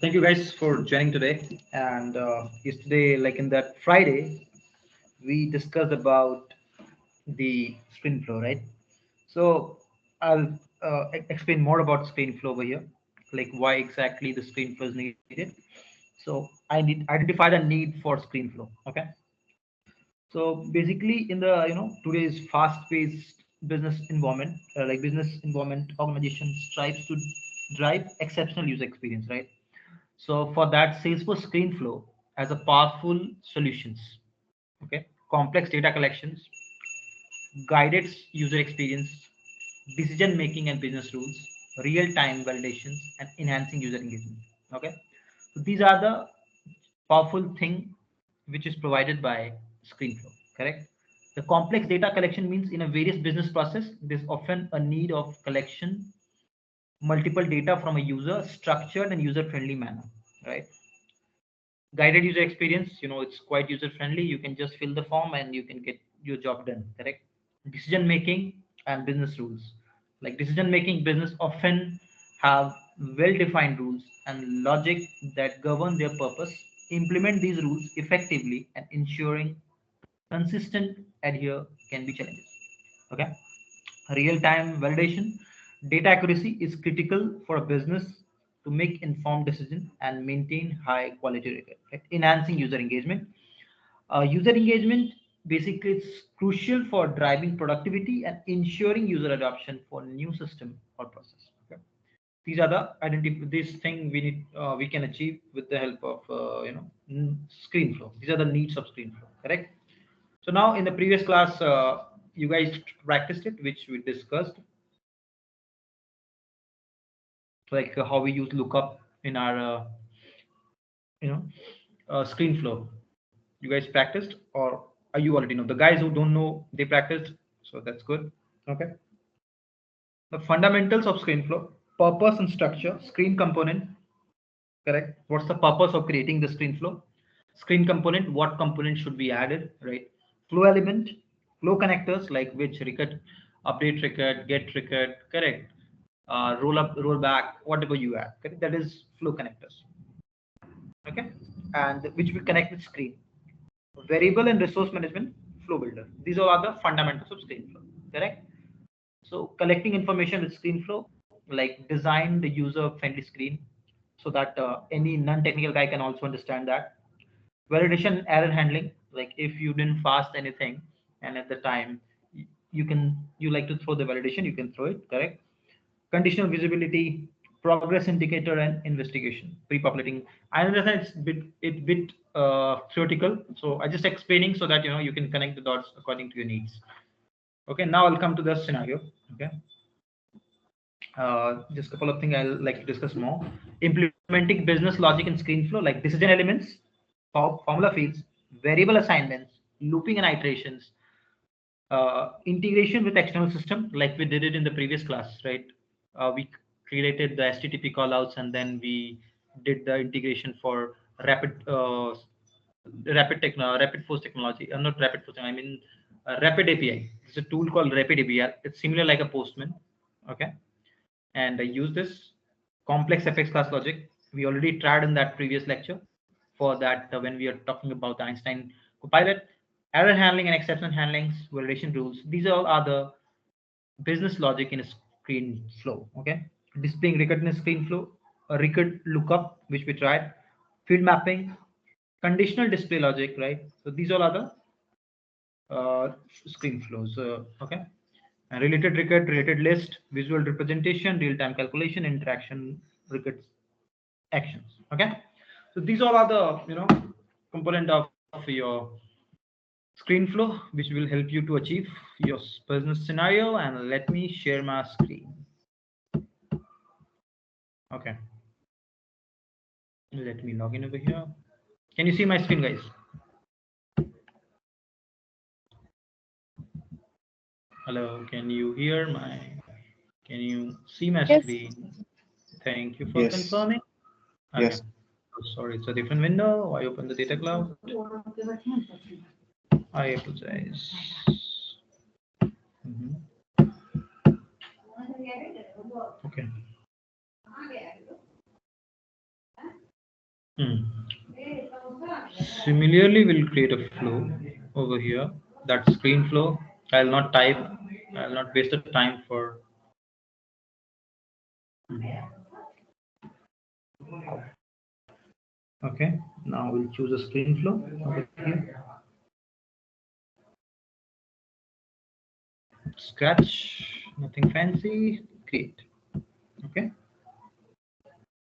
Thank you guys for joining today. And yesterday, like in that Friday, we discussed about the screen flow, right? So I'll explain more about screen flow over here, like why exactly the screen flow is needed. So I need identify the need for screen flow. Okay. So basically, in the today's fast-paced business environment, like business environment, organization strives to drive exceptional user experience, right? So for that, Salesforce Screen Flow has a powerful solutions. Okay, complex data collections, guided user experience, decision making and business rules, real time validations, and enhancing user engagement. Okay, so these are the powerful thing which is provided by Screen Flow. Correct. The complex data collection means in a various business process, there's often a need of collection multiple data from a user, structured and user friendly manner. Right, guided user experience, it's quite user friendly. You can just fill the form and you can get your job done. Correct. Decision making and business rules, like decision making business often have well defined rules and logic that govern their purpose. Implement these rules effectively and ensuring consistent adhere can be challenges. Okay. Real time validation. Data accuracy is critical for a business to make informed decisions and maintain high quality record. Right? Enhancing user engagement. User engagement basically it's crucial for driving productivity and ensuring user adoption for new system or process. Okay? These are the identity. This thing we need we can achieve with the help of screen flow. These are the needs of screen flow. Correct. So now in the previous class, you guys practiced it, which we discussed, like how we use lookup in our you know screen flow. You guys practiced, or are you already know? The guys who don't know, they practiced, so that's good. Okay. The fundamentals of screen flow: purpose and structure, screen component. Correct. What's the purpose of creating the screen flow? Screen component. What component should be added? Right. Flow element, flow connectors like which record, update record, get record. Correct. Roll up, roll back, whatever you add. Correct. That is flow connectors. Okay. And which we connect with screen. Variable and resource management, flow builder. These all are the fundamentals of screen flow. Correct. So collecting information with screen flow, like design the user friendly screen so that any non-technical guy can also understand that. Validation, error handling, like if you didn't fast anything and at the time you like to throw the validation, you can throw it. Correct. Conditional visibility, progress indicator, and investigation. Pre-populating. I understand it's bit theoretical, so I just explaining so that you can connect the dots according to your needs. Okay, now I'll come to the scenario. Okay, just a couple of things I'll like to discuss more. Implementing business logic in screen flow, like decision elements, formula fields, variable assignments, looping and iterations, integration with external system, like we did it in the previous class, right? We created the HTTP callouts and then we did the integration for rapid force technology. Not rapid force. I mean rapid API. It's a tool called Rapid API. It's similar like a Postman. Okay, and I use this complex FX class logic. We already tried in that previous lecture for that when we are talking about the Einstein copilot, error handling and exception handlings, validation rules. These all are the business logic in a screen flow. Okay, displaying record in a screen flow, a record lookup, which we tried, field mapping, conditional display logic, right? So these all are the screen flows. Okay, and related record, related list, visual representation, real-time calculation, interaction, record actions. Okay, so these all are the component of your screen flow, which will help you to achieve your business scenario. And let me share my screen. Okay, let me log in over here. Can you see my screen, guys? Hello, can you hear my? Can you see my Yes. screen? Thank you for Yes, confirming. Okay. yes. Oh, sorry, it's a different window. I open the data cloud. I apologize. Mhm. Okay. Hmm. Similarly, we'll create a flow over here. That screen flow. I'll not type. I'll not waste the time for. Okay. Now we'll choose a screen flow over here. Scratch. Nothing fancy. Create. Okay.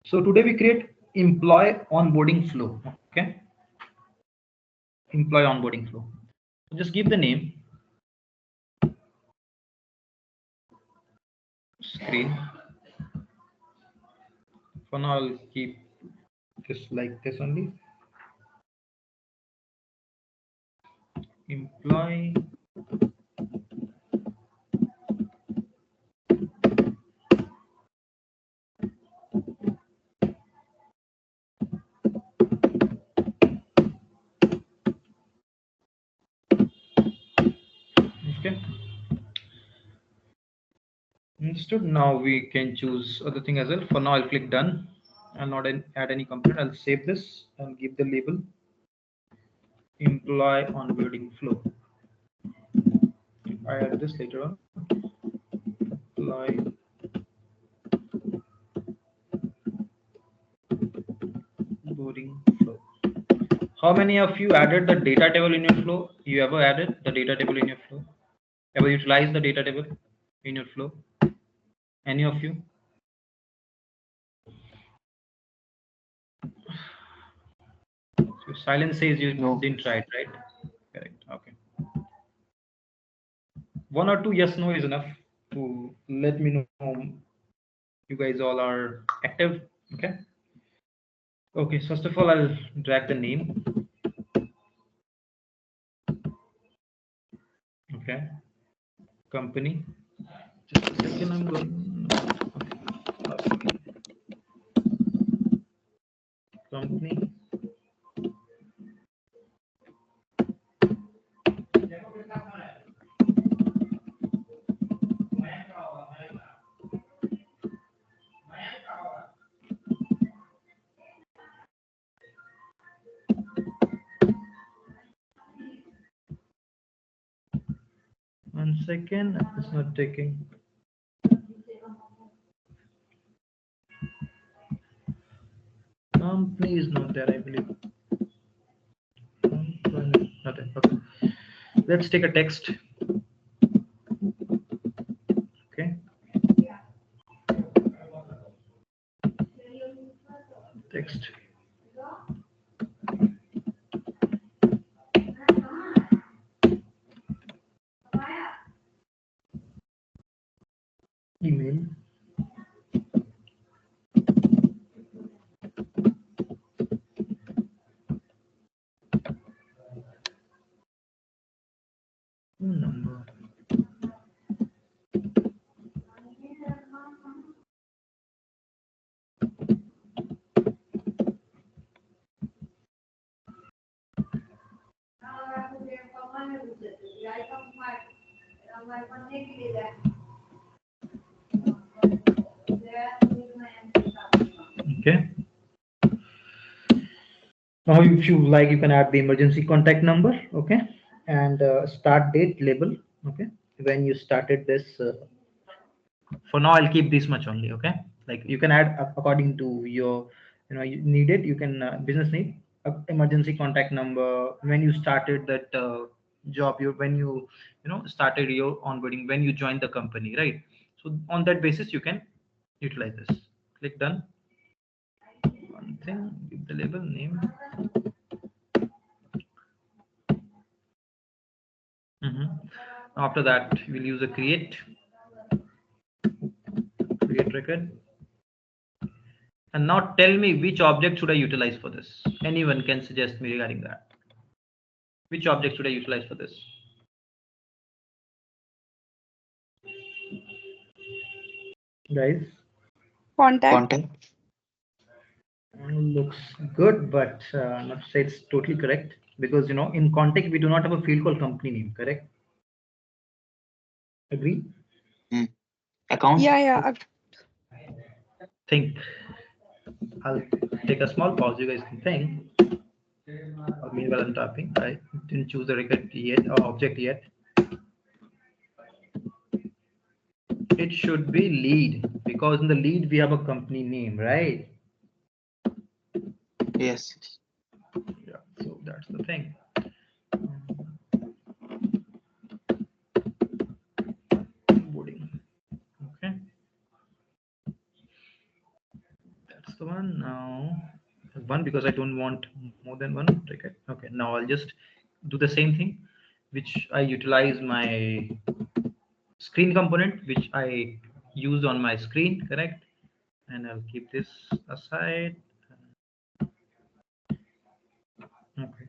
So today we create employee onboarding flow. Okay. Employee onboarding flow. So just give the name. Screen. For now, I'll keep this like this only. Employee okay. Understood. Now we can choose other thing as well. For now, I'll click done. I'll not add any component. I'll save this and give the label employee onboarding flow. I add this later on. Employee onboarding flow. How many of you added the data table in your flow? You ever added the data table in your flow? Ever utilized the data table in your flow? Any of you? So silence says you No. didn't try it, right? Correct. Okay. One or two yes no is enough to let me know you guys all are active. Okay. Okay. So first of all, I'll drag the name. Okay. Company. Just a second. I'm going. Okay. Company. 1 second. It's not taking. Company is not there, I believe. Nothing. Okay. Let's take a text. Okay. Text. Email. Phone number. Okay. Now, if you like, you can add the emergency contact number. Okay. And start date label. Okay. When you started this. For now, I'll keep this much only. Okay. Like you can add according to your, you need it. You can business need emergency contact number when you started that job. You when you started your onboarding when you joined the company, right? So on that basis, you can utilize this. Click done. One thing, give the label name. After that, we'll use a create record. And now tell me which object should I utilize for this? Anyone can suggest me regarding that. Which object should I utilize for this? Guys, Contact. Contact. looks good, but not to say it's totally correct because in contact we do not have a field called company name. Correct? Agree? Account. Yeah, yeah. Think. I'll take a small pause. You guys can think. Meanwhile, I'm typing. I didn't choose the record yet or object yet. It should be lead because in the lead we have a company name, right? Yes. Yeah. So that's the thing. Boarding. Okay. That's the one. Now one because I don't want more than one record. Okay. Now I'll just do the same thing, which I utilize my screen component, which I use on my screen, correct? And I'll keep this aside. Okay.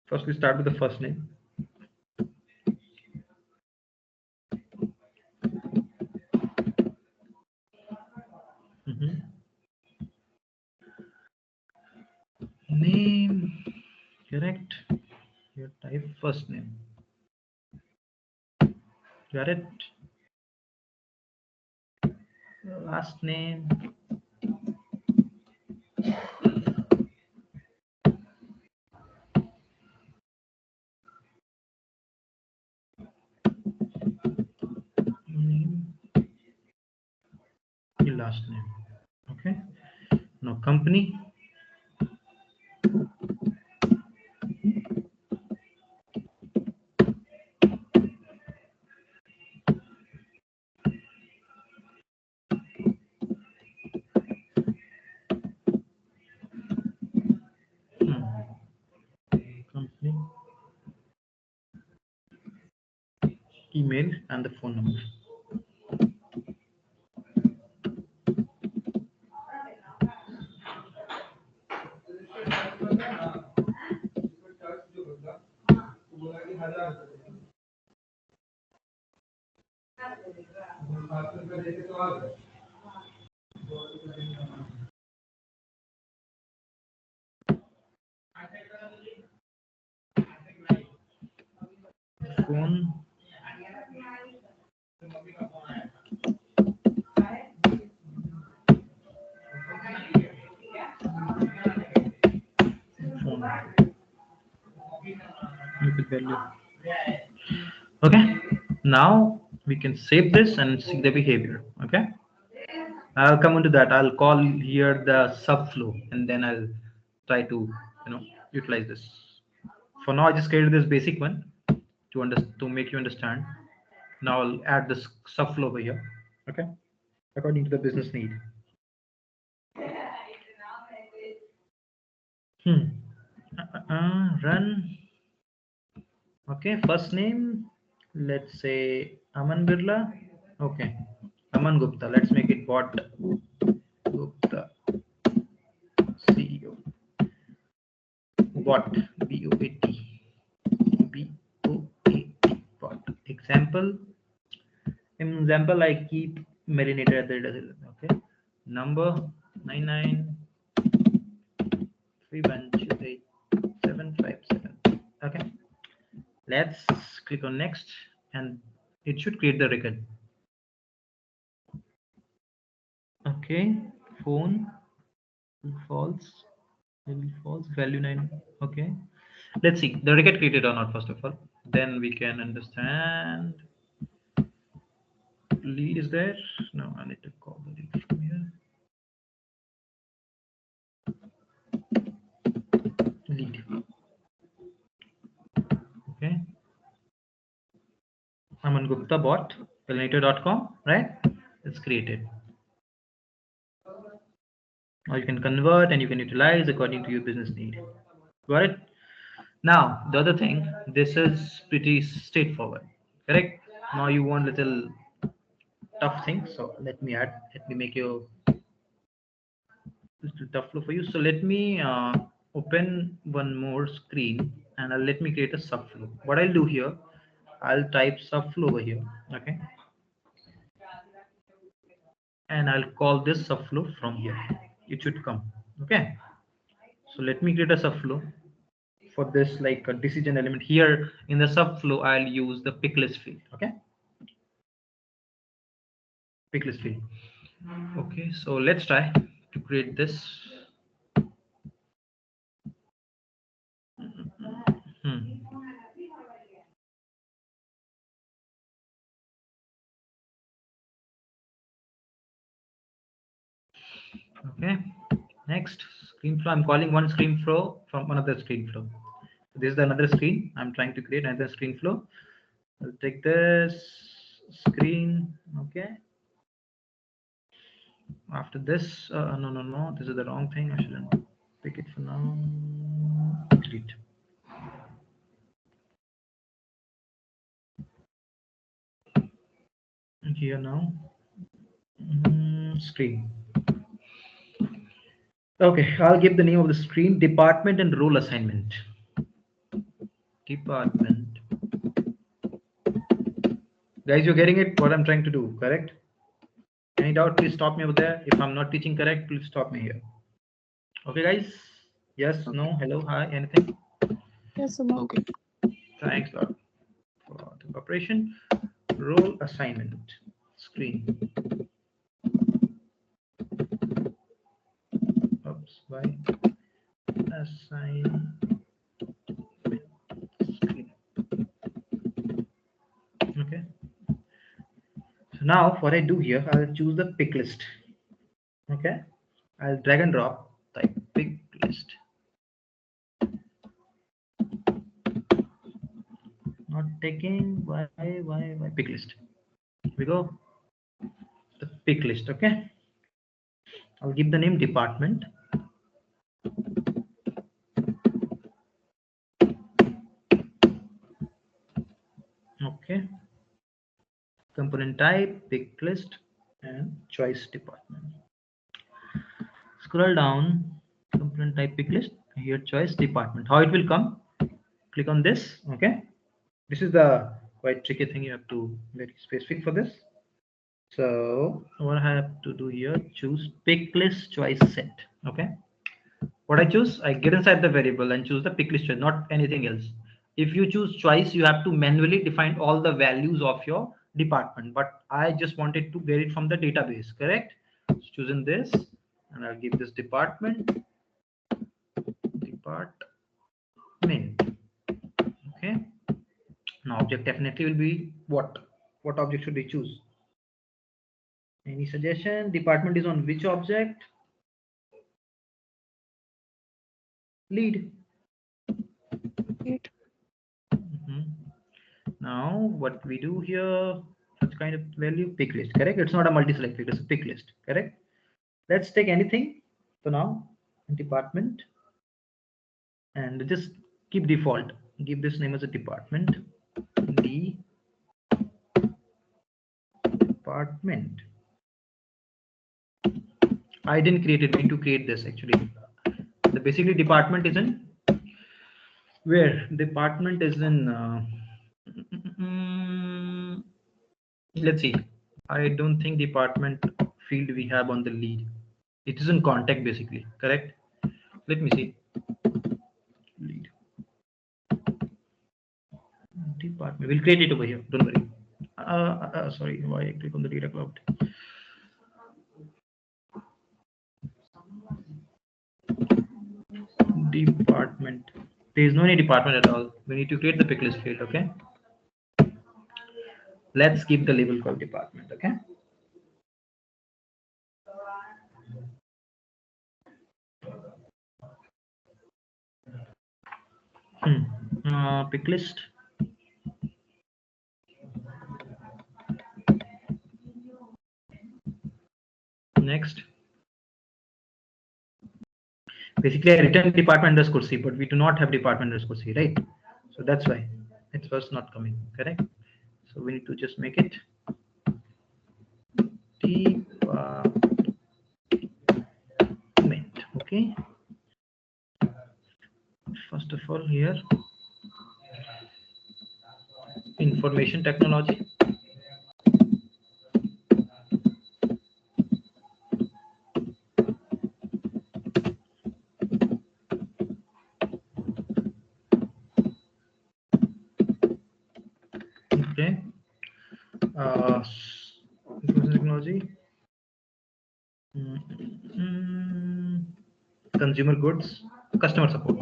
First, we start with the first name. Mhm. Name, correct. Your type first name. Got it. Last name. Name. Your last name. Okay. Now company. Hmm. Company. Email and the phone number. Phone. Phone. With value. Okay. Now we can save this and see the behavior. Okay. I'll come into that. I'll call here the subflow, and then I'll try to utilize this. For now, I just created this basic one to make you understand. Now I'll add this subflow over here. Okay, according to the business need. Hmm. Run. Okay, first name. Let's say Aman Birla. Okay, Aman Gupta. Let's make it bot Gupta CEO. Bot BOAT bot. Example I keep marinated at the data. Okay, number 993128 Okay, let's click on next, and it should create the record. Okay, phone false, false value 9. Okay, let's see the record created or not first of all. Then we can understand. Lead is there. No, I need to call the lead from here. Lead. Okay. Aman Gupta bot pollinator.com, right? It's created. Or you can convert and you can utilize according to your business need. Got it? Now, the other thing, this is pretty straightforward, correct? Now you want little tough things. So let me make you little tough flow for you. So let me open one more screen and let me create a subflow. What I'll do here, I'll type subflow over here. Okay. And I'll call this subflow from here. It should come. Okay. So let me create a subflow for this like a decision element here in the subflow. I'll use the pick list field. Okay. Pick list field. Okay. So let's try to create this. Okay. Next screen flow. I'm calling one screen flow from another screen flow. This is another screen. I'm trying to create another screen flow. I'll take this screen. Okay. After this, no. This is the wrong thing. I shouldn't pick it for now. Delete. Here now. Screen. Okay, I'll give the name of the screen department and role assignment. Department. Guys, you're getting it? What I'm trying to do, correct? Any doubt, please stop me over there. If I'm not teaching correct, please stop me here. Okay, guys? Yes, Okay. no, hello, hi, anything? Yes, Uma. Okay. Thanks a lot for the cooperation. Role assignment. Screen. Oops, why? Assign. Screen. Okay. So now what I do here, I'll choose the pick list. Okay. I'll drag and drop type pick list. Not taking why pick list. Here we go. The pick list. Okay. I'll give the name department. Okay. Component type, pick list, and choice department. Scroll down, component type pick list. Here choice department. How it will come? Click on this. Okay. This is the quite tricky thing. You have to be very specific for this. So what I have to do here, choose pick list choice set. Okay. What I choose, I get inside the variable and choose the pick list choice, not anything else. If you choose choice, you have to manually define all the values of your department. But I just wanted to get it from the database, correct? So choosing this, and I'll give this department. Okay. Now object definitely will be what? What object should we choose? Any suggestion? Department is on which object? Lead. Great. Now what we do here, such kind of value, pick list, correct? It's not a multi-select field, it's a pick list, correct? Let's take anything for now, department, and just keep default. Give this name as a department. Department. I didn't create it. We need to create this actually. The basically department is in where? Department is in. Let's see. I don't think department field we have on the lead. It is in contact basically, correct? Let me see. Lead. Department. We'll create it over here. Don't worry. Sorry, why I click on the data cloud? Department. There is no any department at all. We need to create the pick list field. Okay. Let's keep the label called department. Okay. Pick list. Next. Basically, I written department underscore C, but we do not have department underscore C, right? So that's why it was not coming, correct? So we need to just make it department. Okay. First of all, here information technology. Okay. Information technology. Consumer goods. Customer support.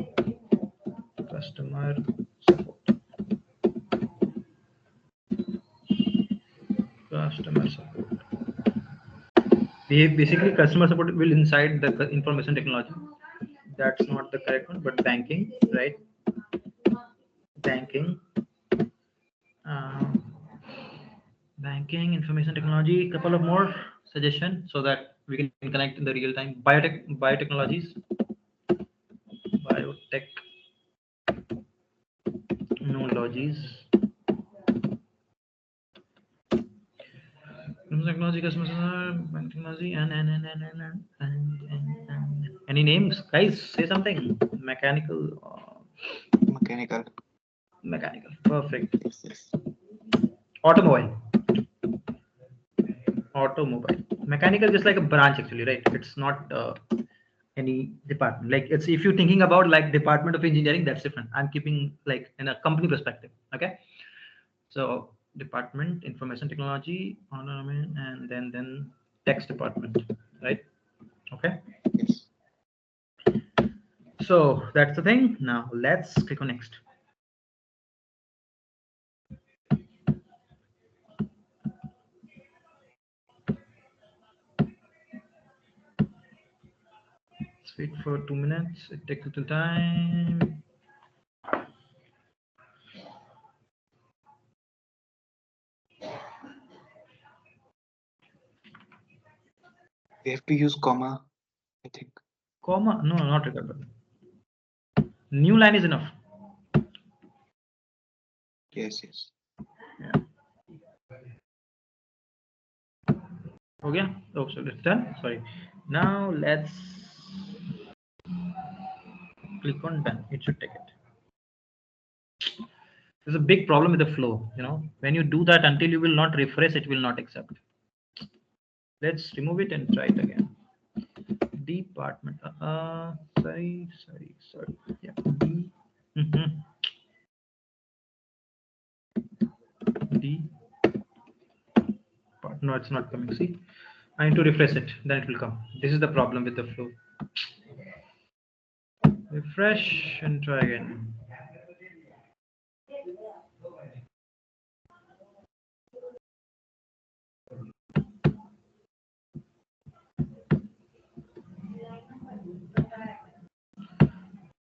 Customer support. Customer support. Basically, customer support will inside the information technology. That's not the correct one, but banking, right? Banking, uh, banking, information technology. Couple of more suggestions so that we can connect in the real time. Biotechnologies, biotechnologies, technology, customer support, bank technology, and any names, guys? Say something. Mechanical, Mechanical. mechanical. Perfect. Yes, yes. Automobile. Automobile. Mechanical just like a branch actually, right? It's not any department. Like it's if you're thinking about like Department of Engineering, that's different. I'm keeping like in a company perspective. Okay. So department, information technology, and then text department, right? Okay. Yes. So that's the thing. Now let's click on next. Let's wait for 2 minutes. It takes a little time. We have to use comma, I think. Comma? No, not required. New line is enough. Yes, yes. Yeah. Okay. Oh, so it's done. Sorry. Now let's click on done. It should take it. There's a big problem with the flow. When you do that, until you will not refresh, it will not accept. Let's remove it and try it again. Department. Sorry. Yeah. D. Mm-hmm. D. No, it's not coming. See, I need to refresh it. Then it will come. This is the problem with the flow. Refresh and try again.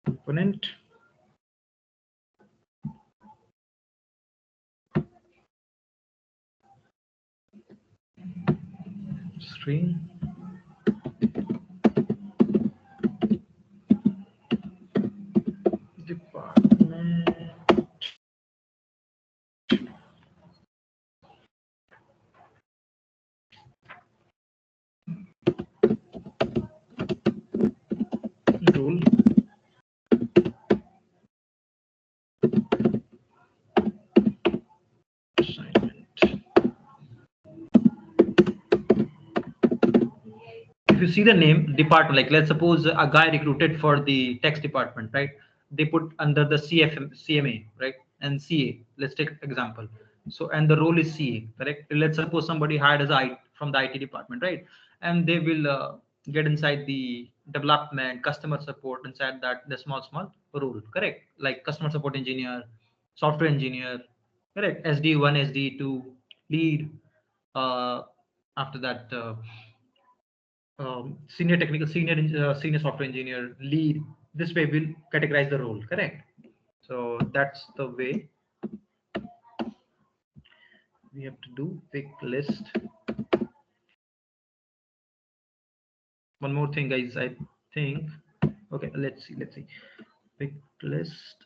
Component. String. Department. Rule. Assignment. If you see the name department, like let's suppose a guy recruited for the text department, right? They put under the CMA, right? And CA. Let's take example. So and the role is CA, correct? Let's suppose somebody hired as I from the IT department, right? And they will get inside the development, customer support inside that the small role, correct? Like customer support engineer, software engineer, correct? SD1, SD2, lead. Uh, After that. Senior software engineer, lead. This way we'll categorize the role, correct? So that's the way we have to do. Pick list. One more thing, guys. I think. Okay, let's see. Pick list.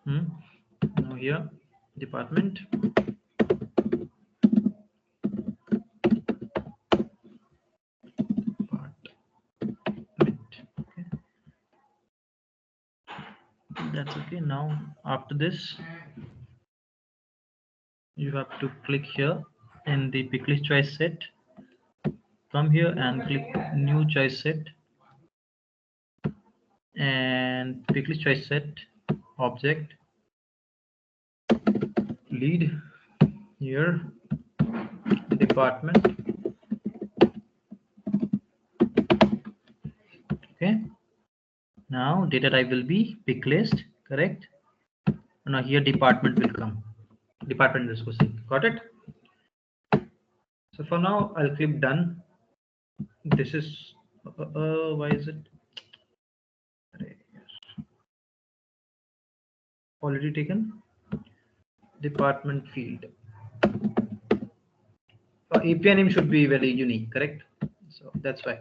Now here, department. Okay. That's okay. Now after this, you have to click here in the pick list choice set. Come here and click new choice set and pick list choice set object lead here department. Okay, now data type will be pick list, correct? Now here department will come, department underscore C. Got it? So for now, I'll click done. This is why is it already taken? Department field. API name should be very unique, correct? So that's why.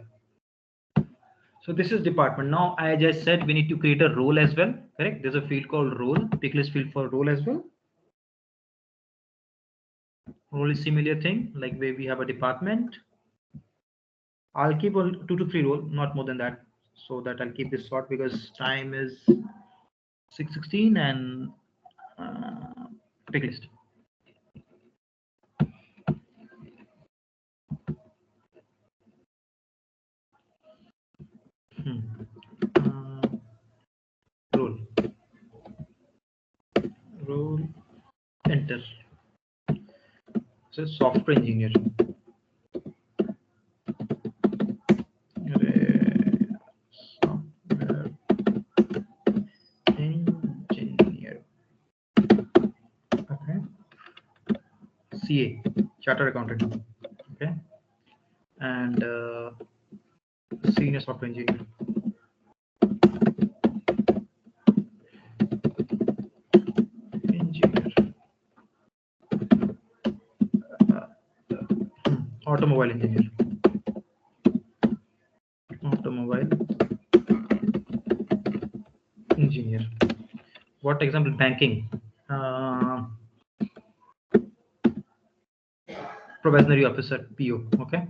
So this is department. Now, as I said, we need to create a role as well, correct? There's a field called role, picklist field for role as well. Role is similar thing, like where we have a department. I'll keep on 2 to 3 role, not more than that, so that I'll keep this short because time is 6:16 and picklist. Role. Role. Enter. So software engineer. Software engineer. Okay. CA, chartered accountant. Okay. And senior software engineer. Automobile engineer. Automobile engineer. What example? Banking. Probationary officer, PO. Okay.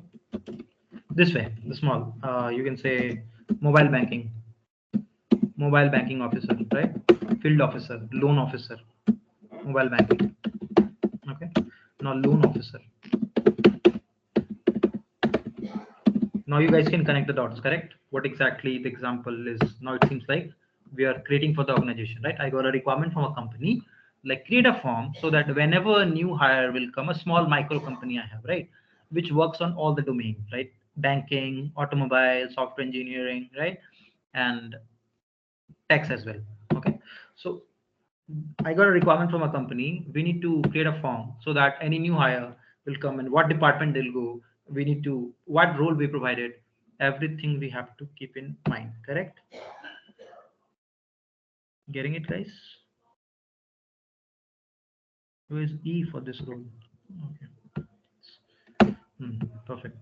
This way, the small. You can say mobile banking. Mobile banking officer, right? Field officer, loan officer, mobile banking. Okay. Now loan officer. Now you guys can connect the dots, correct? What exactly the example is. Now it seems like we are creating for the organization, right? I got a requirement from a company, like create a form so that whenever a new hire will come, a small micro company I have, right? Which works on all the domains, right? Banking, automobile, software engineering, right? And tax as well. Okay. So I got a requirement from a company. We need to create a form so that any new hire will come and what department they'll go. We need to what role we provided. Everything we have to keep in mind. Correct? Getting it, guys? Who is E for this role? Okay. Perfect.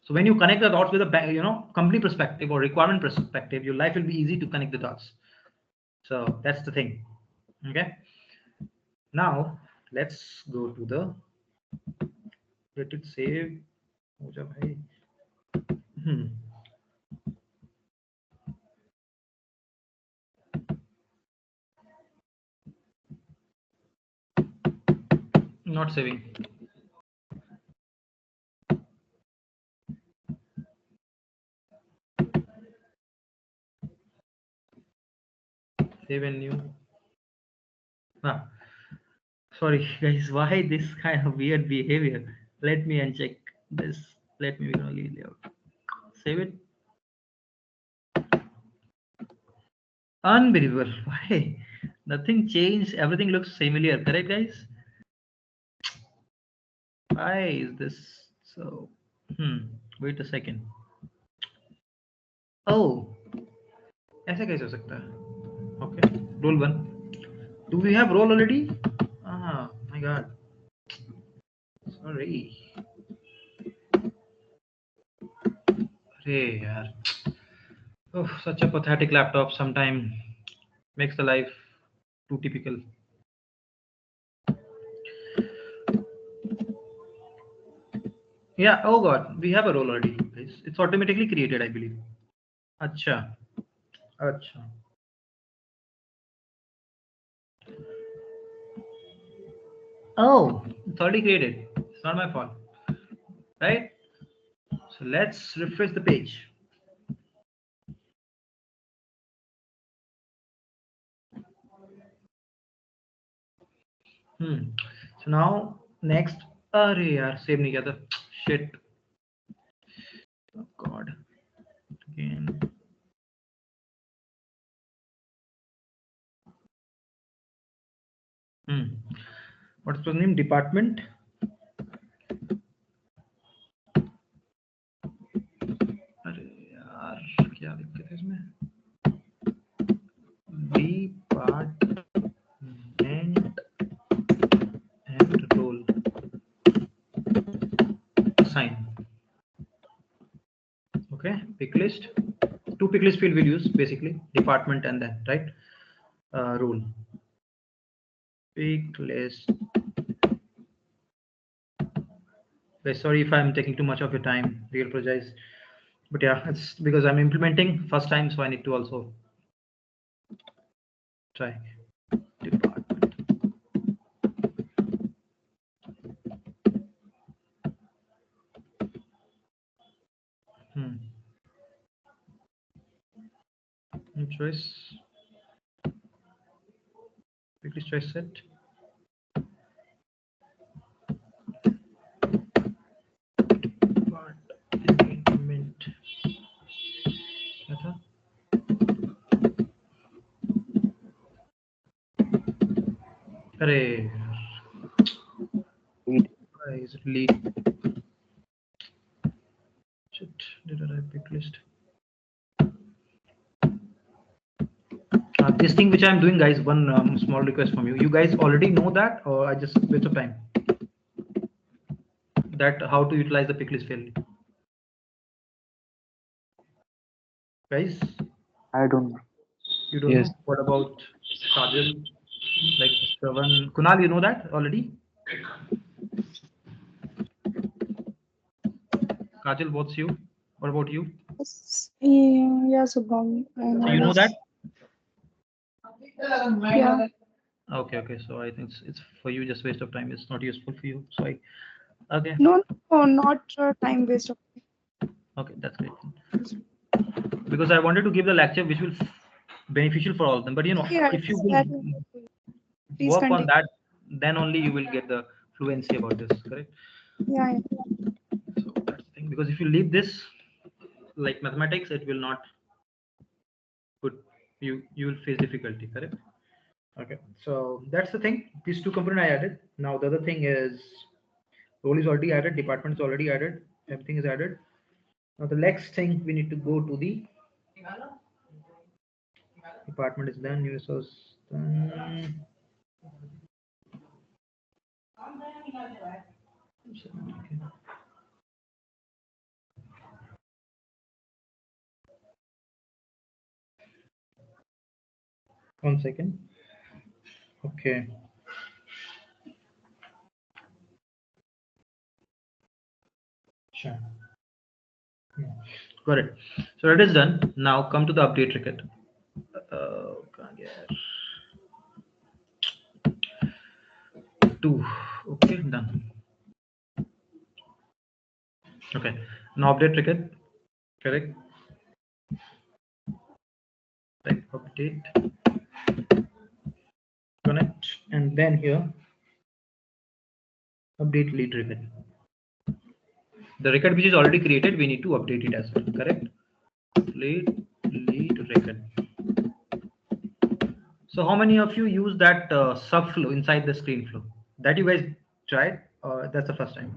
So when you connect the dots with a company perspective or requirement perspective, your life will be easy to connect the dots. So that's the thing. Okay. Now let's go to the let it save. Not saving. Save and new. Sorry guys, why this kind of weird behavior? Let me uncheck this. Let me manually layout. Save it. Unbelievable. Why? Nothing changed. Everything looks similar. Correct, guys? Why is this so? Wait a second. Oh, ऐसा कैसे हो सकता है? Okay. Role 1. Do we have role already? Ah, my God. Sorry. Hey, yaar. Oh, such a pathetic laptop sometimes makes the life too typical. Yeah, oh god, we have a role already, guys. It's automatically created, I believe. Acha. Acha. Oh, it's already created. It's not my fault. Right? So let's refresh the page. So now next, अरे यार save नहीं किया था. Shit. Oh god. Again. What's the name? Department. क्या दिक्कत है इसमें? Department and role. Assign. Okay, pick list. Two pick list field we'll use basically, department and then right role. Pick list. Sorry if I'm taking too much of your time. Really apologize. But yeah, it's because I'm implementing first time, so I need to also try. Department. Choice. Quickly choice set. Department. क्या था? अरे Lead. why is it lead? Shit, did I write pick list? This thing which I'm doing, guys, one small request from you. You guys already know that, or I just waste of time? That how to utilize the pick list fairly, guys? I don't know. You don't Yes. know? What about Kajal? Like Shravan, Kunal, you know that already? Kajal, what's you? What about you? Yeah, Subham. I So know you know that? Yeah. Okay. So I think it's for you just waste of time. It's not useful for you. So okay. No, not time waste of. Okay, that's great. Because I wanted to give the lecture which will beneficial for all of them. But Yeah, if you that will please work on continue. that, then only you will get the fluency about this, correct? Yeah. So that's the thing. Because if you leave this like mathematics, it will not put you will face difficulty, correct? Okay, so that's the thing. These two components I added. Now the other thing is role is already added, department is already added, everything is added. Now the next thing we need to go to the department is done, new resource done. Okay. 1 second. Okay. Sure. Got it. So that is done. Now come to the update record. Two. Okay, done. Okay. Now update record. Correct. Right. Update. Connect. And then here update lead record. The record which is already created, we need to update it as well. Correct. Lead record. So how many of you use that subflow inside the screen flow? That you guys tried? Or that's the first time?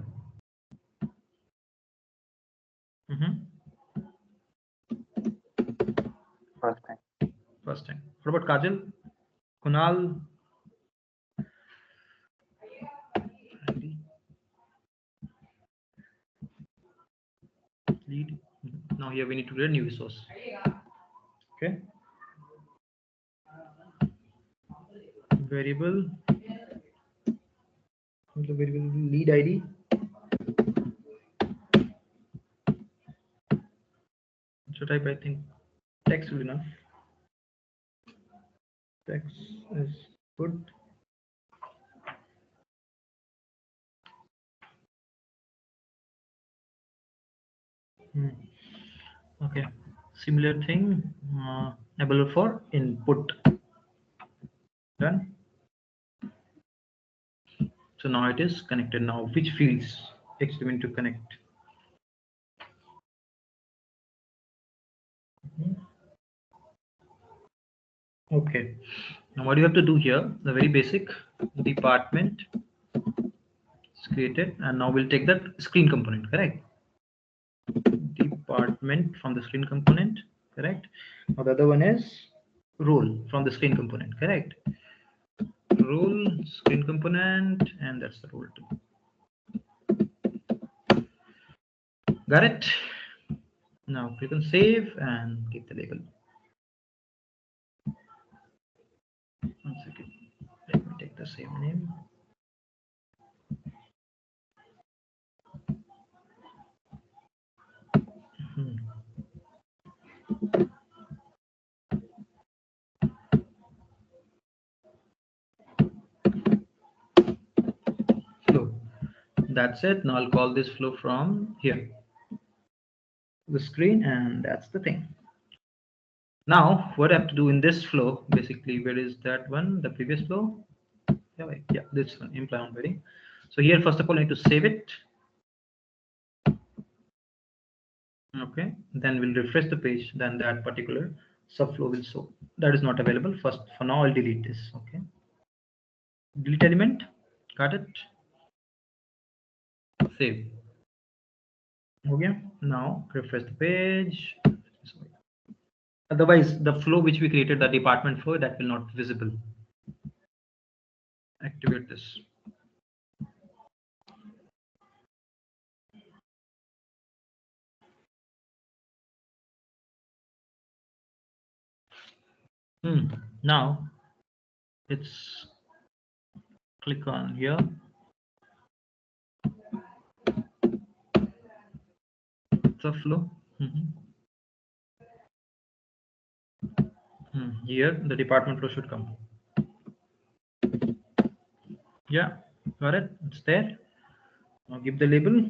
First time. First time. What about Kajal? Kunal? Lead. Now here we need to create a new resource. Okay. Variable. The variable lead ID. So type, I think text will be enough. Text is good. Okay, similar thing. Enable for input. Done. So now it is connected. Now which fields actually need to connect? Okay. Now what you have to do here? The very basic department is created, and now we'll take that screen component. Correct. Department from the screen component. correct? Now the other one is role from the screen component, correct? Role screen component, and that's the role too. Got it? Now click on save and give the label. One second. Let me take the same name. Flow. That's it. Now I'll call this flow from here, the screen, and that's the thing. Now what I have to do in this flow, basically, where is that one? The previous flow? Yeah, wait, yeah, this one, imply onboarding. So here, first of all, I need to save it. Okay, then we'll refresh the page. Then that particular subflow will show. That is not available. First, for now, I'll delete this. Okay, delete element. Got it. Save. Okay. Now refresh the page. Otherwise, the flow which we created, the department flow, that will not be visible. Activate this. Now it's click on here. The flow. Here the department flow should come. Yeah, got it. It's there. Now give the label.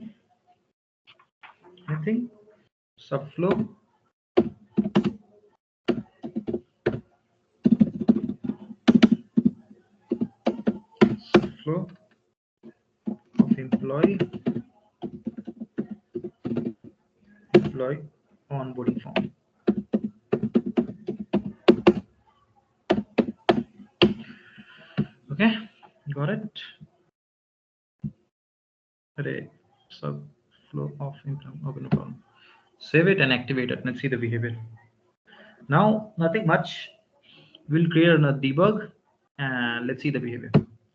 Anything. Subflow. Subflow of employee onboarding form. Okay, got it. Array subflow of employee. Okay, no problem. Save it and activate it. Let's see the behavior. Now nothing much. We'll create another debug and let's see the behavior.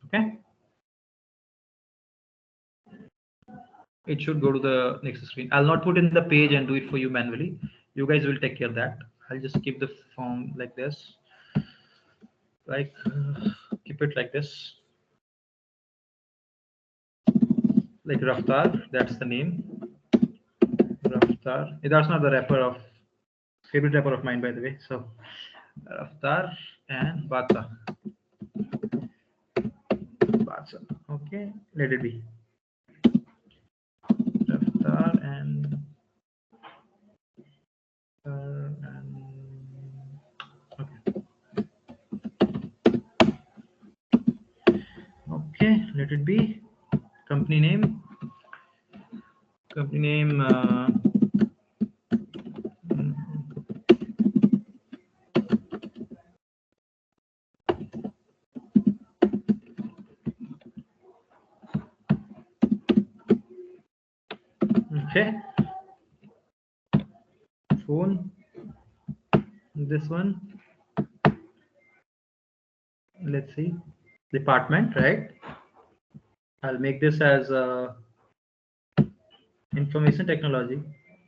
Okay. It should go to the next screen. I'll not put in the page and do it for you manually. You guys will take care of that. I'll just keep the form like this. Like keep it like this. Like Raftar, that's the name. Raftar. That's not the wrapper of favorite wrapper of mine, by the way. So Raftar and Bata. Okay, let it be. Raftar and okay, let it be. Company name. Okay. Phone. This one. Let's see. Department, right? I'll make this as information technology,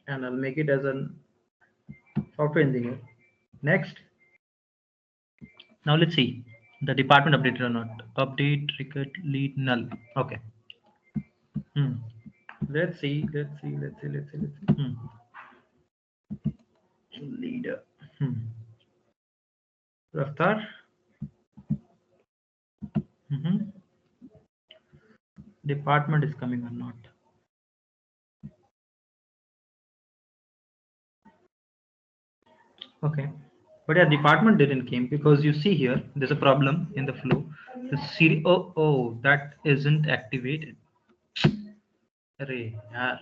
and I'll make it as a software engineer. Next. Now let's see the department updated or not. Update record lead null. Okay. Let's see. Leader. Raftar. Department is coming or not. Okay, but yeah, department didn't came because you see here there's a problem in the flow. The series. Oh, that isn't activated. Array, yeah.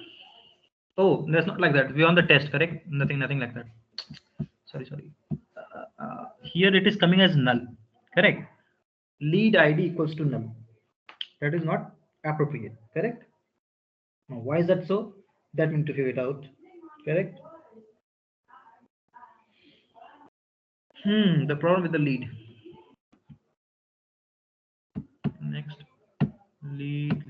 Oh, that's not like that. We're on the test, correct? Nothing like that. Sorry. Here it is coming as null, correct? Lead ID equals to null. That is not appropriate, correct? Now, why is that so? That we need to figure it out, correct? The problem with the lead. Next. Lead.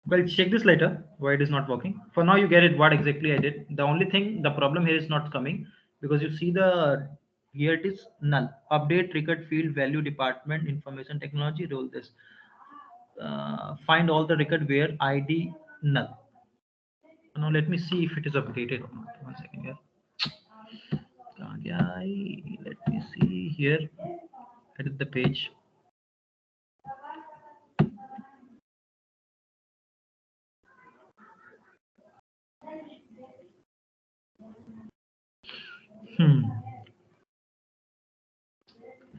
Well, check this later why it is not working. For now, you get it what exactly I did. The only thing, the problem here is not coming because you see the here it is null. Update record field value department information technology role this. Find all the record where ID null. Now let me see if it is updated or not. One second here. Let me see here. Edit the page.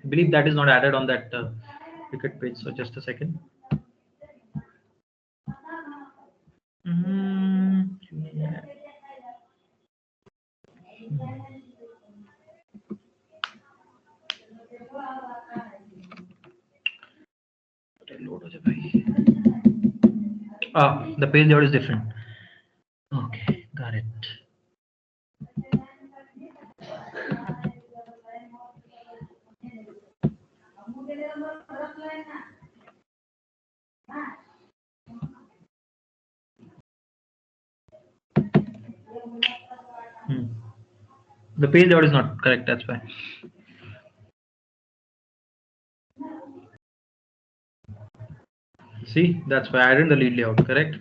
I believe that is not added on that record page. So just a second. Yeah. The page layout is different. Okay, got it. The page layout is not correct, that's why. See, that's why I added the lead layout, correct?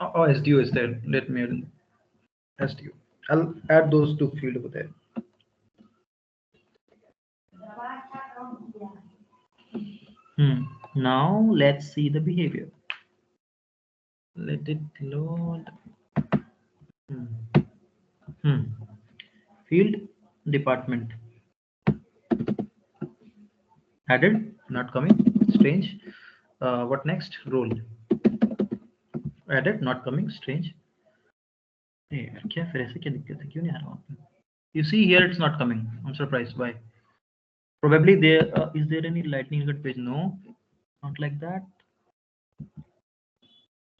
Oh, SDO is there. Let me add SDO. I'll add those two fields over there. Now let's see the behavior. Let it load. Field department added, not coming, strange. What next? Role added, not coming, strange. Hey, क्या फिर ऐसे क्या दिक्कत है, क्यों नहीं आ रहा वहाँ पे? You see here it's not coming. I'm surprised. Why? Probably there is there any lightning record page? No, not like that.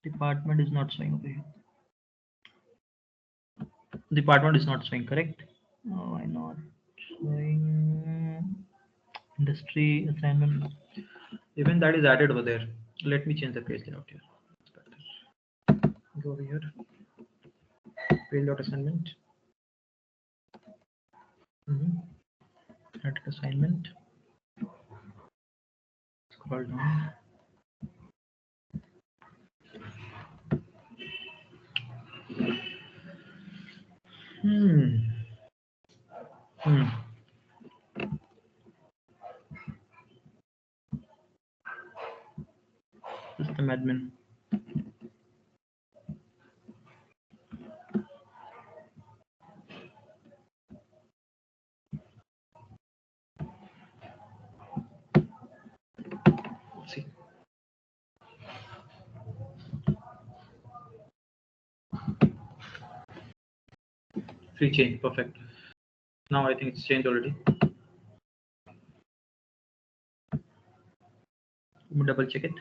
Department is not showing over here. Department is not showing, correct? No, why not showing? Industry assignment. Even that is added over there. Let me change the page layout here. Go over here. Page layout assignment. Add assignment. Scroll down. System admin. Let's see. Free change, perfect. Now I think it's changed already. Let me double check it.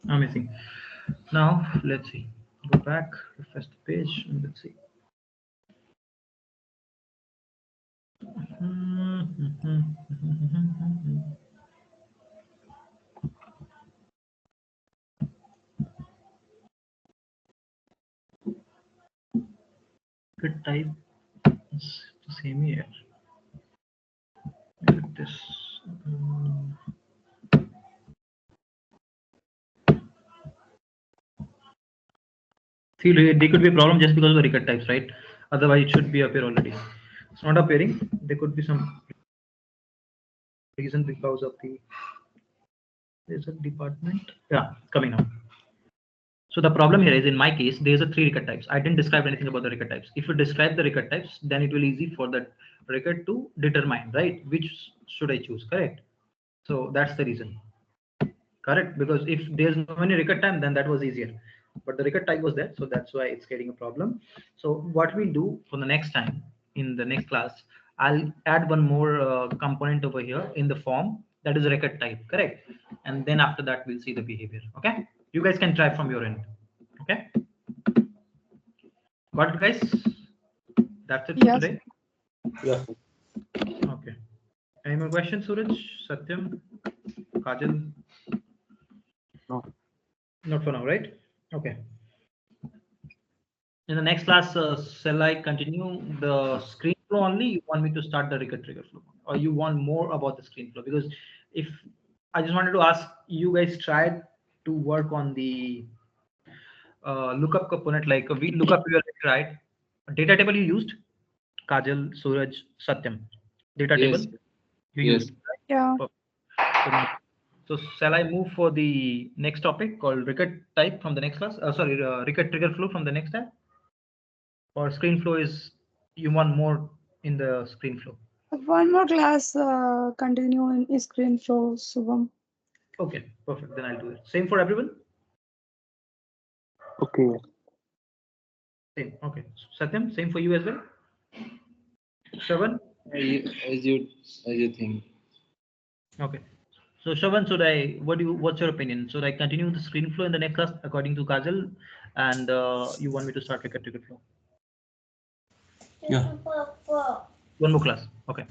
Amazing. Now let's see. Go back, refresh the page, and let's see. Good type is the same here. Look at this. See, there could be a problem just because of the record types, right? Otherwise, it should be appear already. It's not appearing. There could be some reason because of the there's a department. Yeah, coming now. So the problem here is, in my case, there's a 3 record types. I didn't describe anything about the record types. If you describe the record types, then it will easy for that record to determine, right? Which should I choose, correct? So that's the reason, correct? Because if there's no any record time, then that was easier. But the record type was there, so that's why it's getting a problem. So what we'll do for the next time, in the next class, I'll add one more component over here in the form, that is a record type, correct? And then after that, we'll see the behavior. Okay, you guys can try from your end. Okay, got it, guys? That's it for Yes. today. Yeah. Okay, any more questions, Suraj, Satyam, Kajal? No. Not for now, right? Okay. In the next class, shall I continue the screen flow only? You want me to start the record trigger flow, or you want more about the screen flow? Because if I just wanted to ask you guys, tried to work on the lookup component, like we lookup your right data table you used, Kajal, Suraj, Satyam, data Yes. table you Yes. used. Yeah. So shall I move for the next topic called record type from the next class? Sorry, record trigger flow from the next time. Or screen flow is you want more in the screen flow? One more class continue in screen flow, Subham. Okay, perfect. Then I'll do it. Same for everyone? Okay. Same. Okay. Satyam, same for you as well? Shravan? As you think. Okay. So Shravan, what's your opinion? Should I continue the screen flow in the next class according to Kajal? And you want me to start record trigger flow? Yeah. One more class. Okay.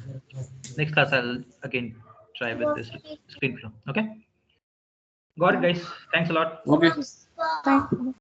Next class I'll again try with this screen flow. Okay. Got it, guys. Thanks a lot. Okay. Thank you.